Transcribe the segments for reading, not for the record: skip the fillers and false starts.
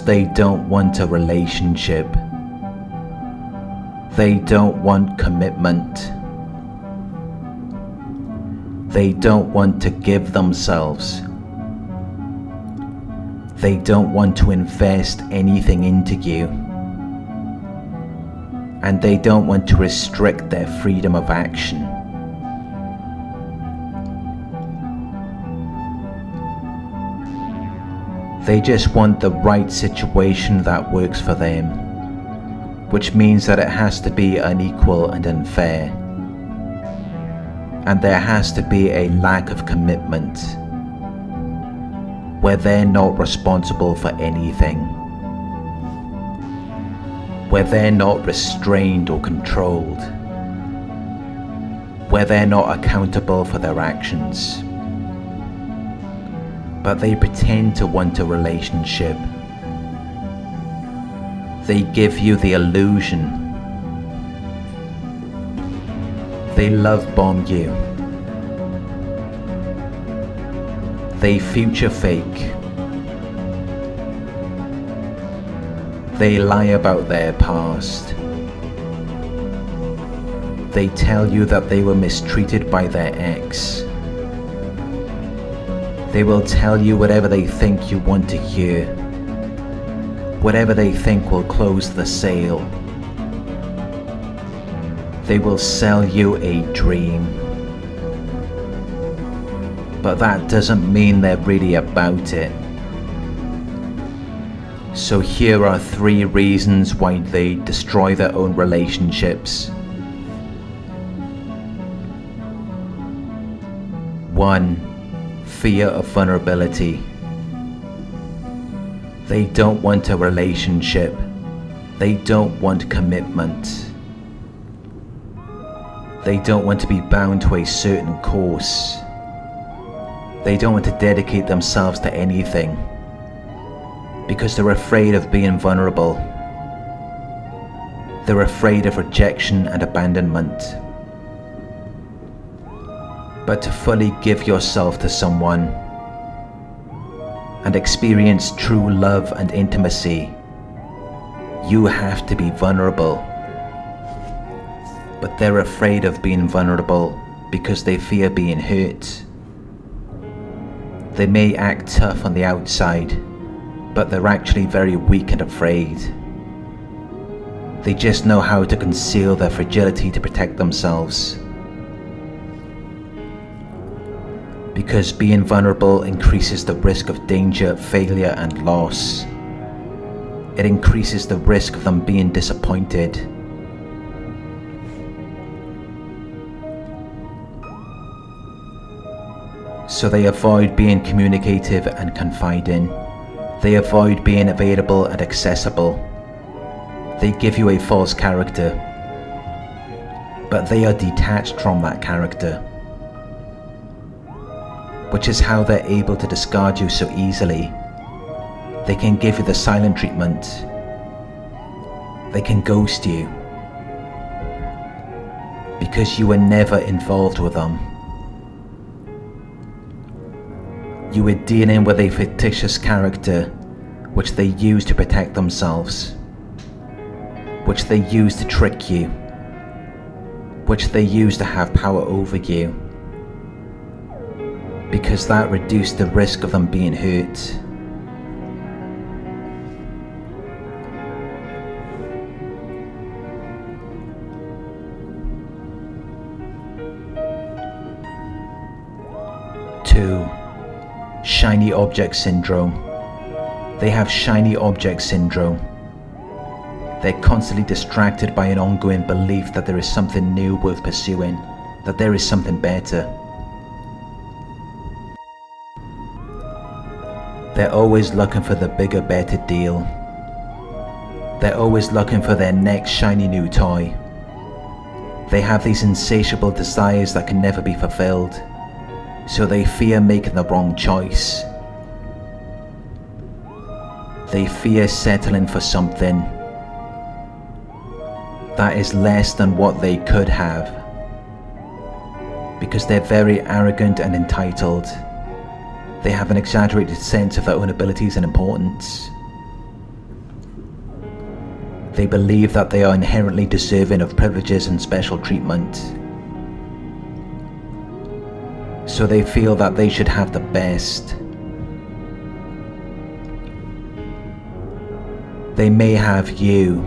they don't want a relationship. They don't want commitment. They don't want to give themselves. They don't want to invest anything into you. And they don't want to restrict their freedom of action. They just want the right situation that works for them, which means that it has to be unequal and unfair. And there has to be a lack of commitment, where they're not responsible for anything, where they're not restrained or controlled, where they're not accountable for their actions. But they pretend to want a relationship. They give you the illusion. They love bomb you. They future fake. They lie about their past. They tell you that they were mistreated by their ex. They will tell you whatever they think you want to hear, whatever they think will close the sale. They will sell you a dream. But that doesn't mean they're really about it. So here are 3 reasons why they destroy their own relationships. 1. Fear of vulnerability. They don't want a relationship. They don't want commitment. They don't want to be bound to a certain course. They don't want to dedicate themselves to anything because they're afraid of being vulnerable. They're afraid of rejection and abandonment. But to fully give yourself to someone and experience true love and intimacy, you have to be vulnerable. But they're afraid of being vulnerable because they fear being hurt. They may act tough on the outside, but they're actually very weak and afraid. They just know how to conceal their fragility to protect themselves. Because being vulnerable increases the risk of danger, failure, and loss. It increases the risk of them being disappointed. So they avoid being communicative and confiding. They avoid being available and accessible. They give you a false character, but they are detached from that character, which is how they're able to discard you so easily. They can give you the silent treatment. They can ghost you because you were never involved with them. You were dealing with a fictitious character which they use to protect themselves, which they use to trick you, which they use to have power over you, because that reduced the risk of them being hurt. Two, shiny object syndrome. They have shiny object syndrome. They're constantly distracted by an ongoing belief that there is something new worth pursuing, that there is something better. They're always looking for the bigger, better deal. They're always looking for their next shiny new toy. They have these insatiable desires that can never be fulfilled, so they fear making the wrong choice. They fear settling for something that is less than what they could have, because they're very arrogant and entitled. They have an exaggerated sense of their own abilities and importance. They believe that they are inherently deserving of privileges and special treatment. So they feel that they should have the best. They may have you,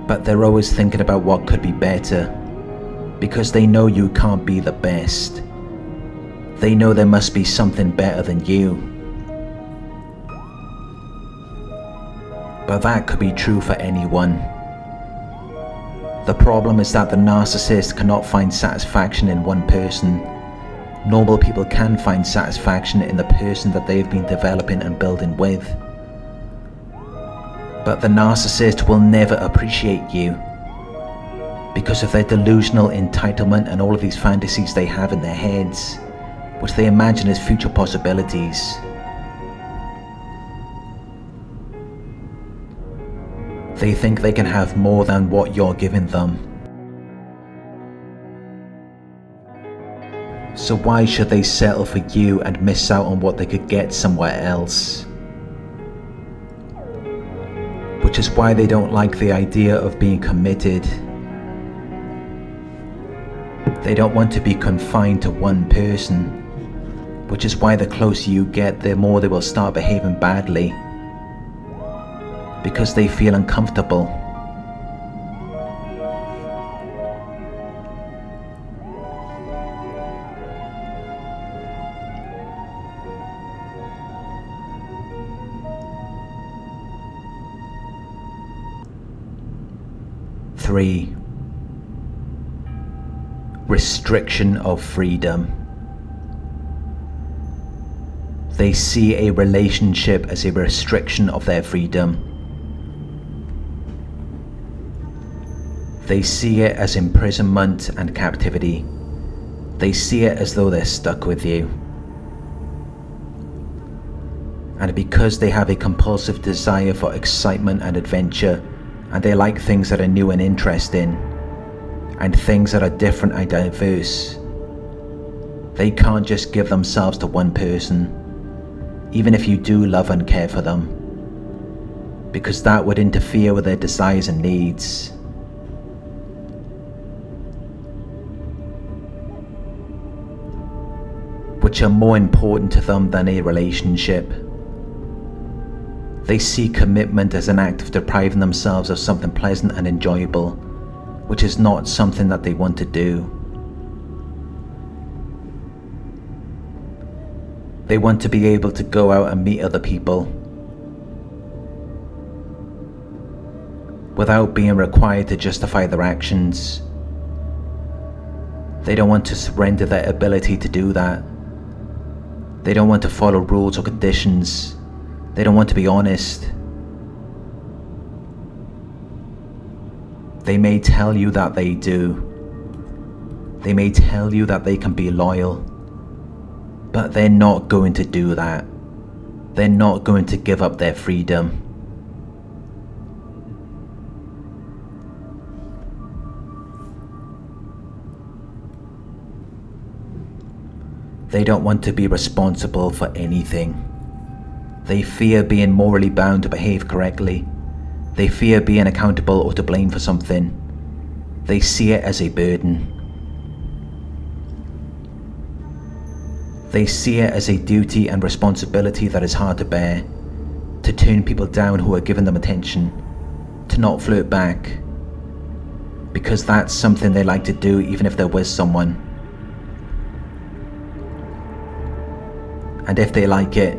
but they're always thinking about what could be better, because they know you can't be the best. They know there must be something better than you. But that could be true for anyone. The problem is that the narcissist cannot find satisfaction in one person. Normal people can find satisfaction in the person that they've been developing and building with. But the narcissist will never appreciate you because of their delusional entitlement and all of these fantasies they have in their heads, which they imagine as future possibilities. They think they can have more than what you're giving them. So why should they settle for you and miss out on what they could get somewhere else? Which is why they don't like the idea of being committed. They don't want to be confined to one person, which is why the closer you get, the more they will start behaving badly, because they feel uncomfortable. Three, restriction of freedom. They see a relationship as a restriction of their freedom. They see it as imprisonment and captivity. They see it as though they're stuck with you. And because they have a compulsive desire for excitement and adventure, and they like things that are new and interesting, and things that are different and diverse, they can't just give themselves to one person, even if you do love and care for them, because that would interfere with their desires and needs. Which are more important to them than a relationship. They see commitment as an act of depriving themselves of something pleasant and enjoyable, which is not something that they want to do. They want to be able to go out and meet other people without being required to justify their actions. They don't want to surrender their ability to do that. They don't want to follow rules or conditions. They don't want to be honest. They may tell you that they do. They may tell you that they can be loyal, but they're not going to do that. They're not going to give up their freedom. They don't want to be responsible for anything. They fear being morally bound to behave correctly. They fear being accountable or to blame for something. They see it as a burden. They see it as a duty and responsibility that is hard to bear, to turn people down who are giving them attention, to not flirt back, because that's something they like to do even if they're with someone. And if they like it,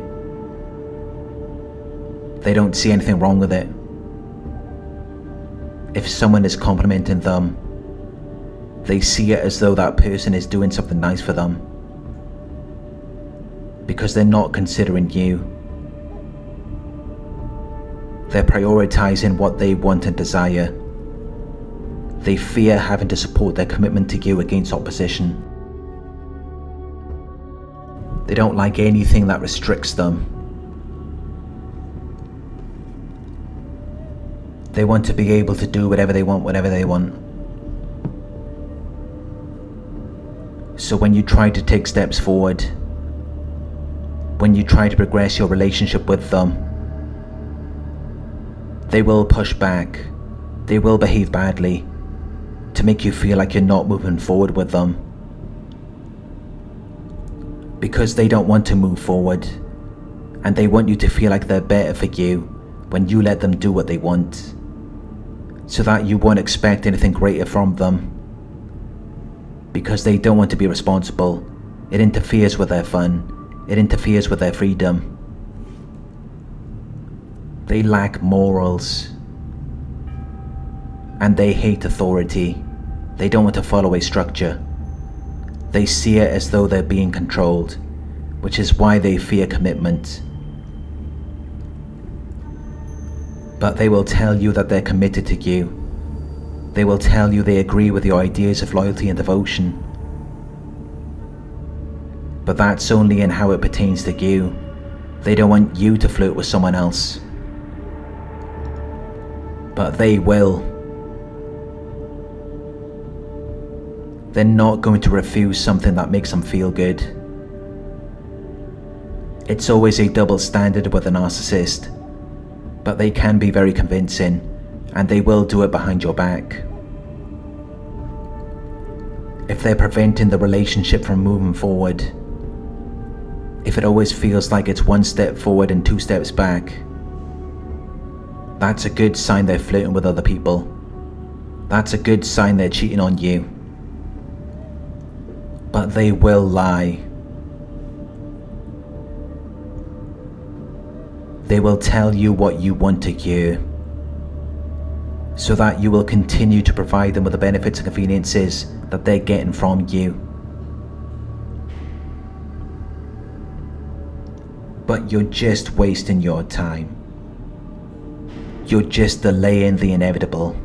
they don't see anything wrong with it. If someone is complimenting them, they see it as though that person is doing something nice for them, because they're not considering you. They're prioritizing what they want and desire. They fear having to support their commitment to you against opposition. They don't like anything that restricts them. They want to be able to do whatever they want, whenever they want. So when you try to take steps forward, when you try to progress your relationship with them, They will push back. They will behave badly to make you feel like you're not moving forward with them. Because they don't want to move forward, and they want you to feel like they're better for you when you let them do what they want, so that you won't expect anything greater from them. Because they don't want to be responsible. It interferes with their fun. It interferes with their freedom. They lack morals. And they hate authority. They don't want to follow a structure. They see it as though they're being controlled, which is why they fear commitment. But they will tell you that they're committed to you. They will tell you they agree with your ideas of loyalty and devotion. But that's only in how it pertains to you. They don't want you to flirt with someone else. But they will. They're not going to refuse something that makes them feel good. It's always a double standard with a narcissist, but they can be very convincing, and they will do it behind your back. If they're preventing the relationship from moving forward, if it always feels like it's one step forward and two steps back, that's a good sign they're flirting with other people. That's a good sign they're cheating on you. But they will lie. They will tell you what you want to hear, so that you will continue to provide them with the benefits and conveniences that they're getting from you. But you're just wasting your time. You're just delaying the inevitable.